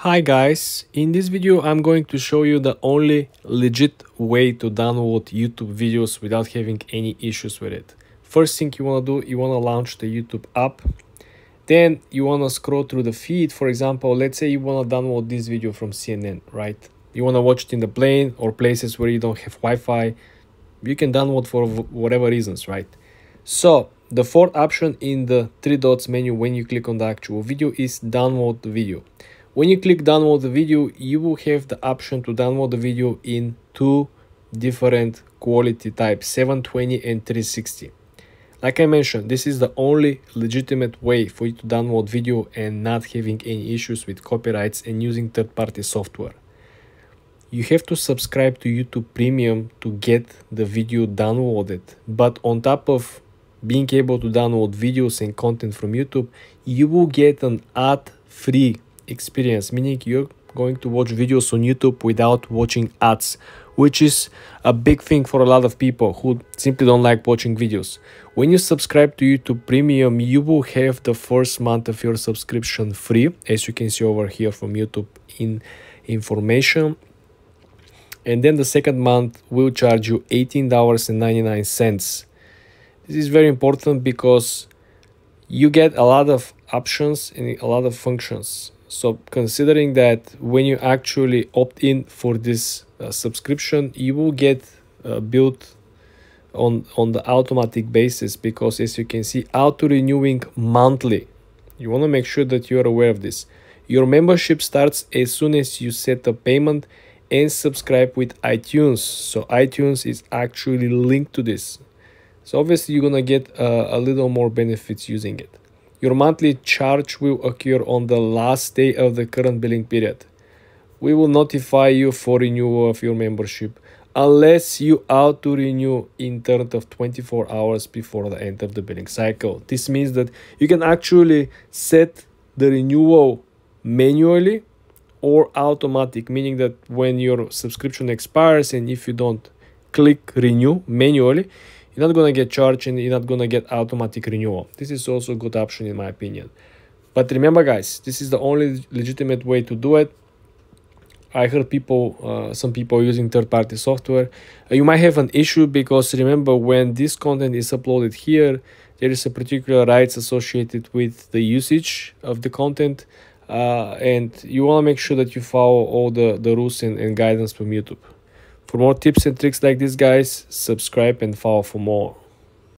Hi guys, in this video I'm going to show you the only legit way to download YouTube videos without having any issues with it. First thing you want to do, you want to launch the YouTube app. Then you want to scroll through the feed. For example, let's say you want to download this video from CNN, right? You want to watch it in the plane or places where you don't have Wi-Fi. You can download for whatever reasons, right? So the fourth option in the three dots menu when you click on the actual video is download the video. When you click download the video, you will have the option to download the video in two different quality types, 720 and 360. Like I mentioned, this is the only legitimate way for you to download video and not having any issues with copyrights and using third-party software. You have to subscribe to YouTube Premium to get the video downloaded, but on top of being able to download videos and content from YouTube, you will get an ad-free experience, meaning you're going to watch videos on YouTube without watching ads, which is a big thing for a lot of people who simply don't like watching videos. When you subscribe to YouTube Premium, you will have the first month of your subscription free, as you can see over here from YouTube in information. And then the second month will charge you $18.99. This is very important because you get a lot of options and a lot of functions. So considering that when you actually opt in for this subscription, you will get built on the automatic basis, because as you can see, auto renewing monthly. You want to make sure that you are aware of this. Your membership starts as soon as you set a payment and subscribe with iTunes. So iTunes is actually linked to this. So obviously you're gonna get a little more benefits using it. Your monthly charge will occur on the last day of the current billing period. We will notify you for renewal of your membership unless you auto-renew in terms of 24 hours before the end of the billing cycle. This means that you can actually set the renewal manually or automatic, meaning that when your subscription expires and if you don't click renew manually, you're not going to get charged and you're not going to get automatic renewal. This is also a good option in my opinion. But remember guys, this is the only legitimate way to do it. I heard some people using third-party software. You might have an issue because remember, when this content is uploaded here, there is a particular rights associated with the usage of the content. And you want to make sure that you follow all the rules and guidance from YouTube. For more tips and tricks like this, guys, subscribe and follow for more.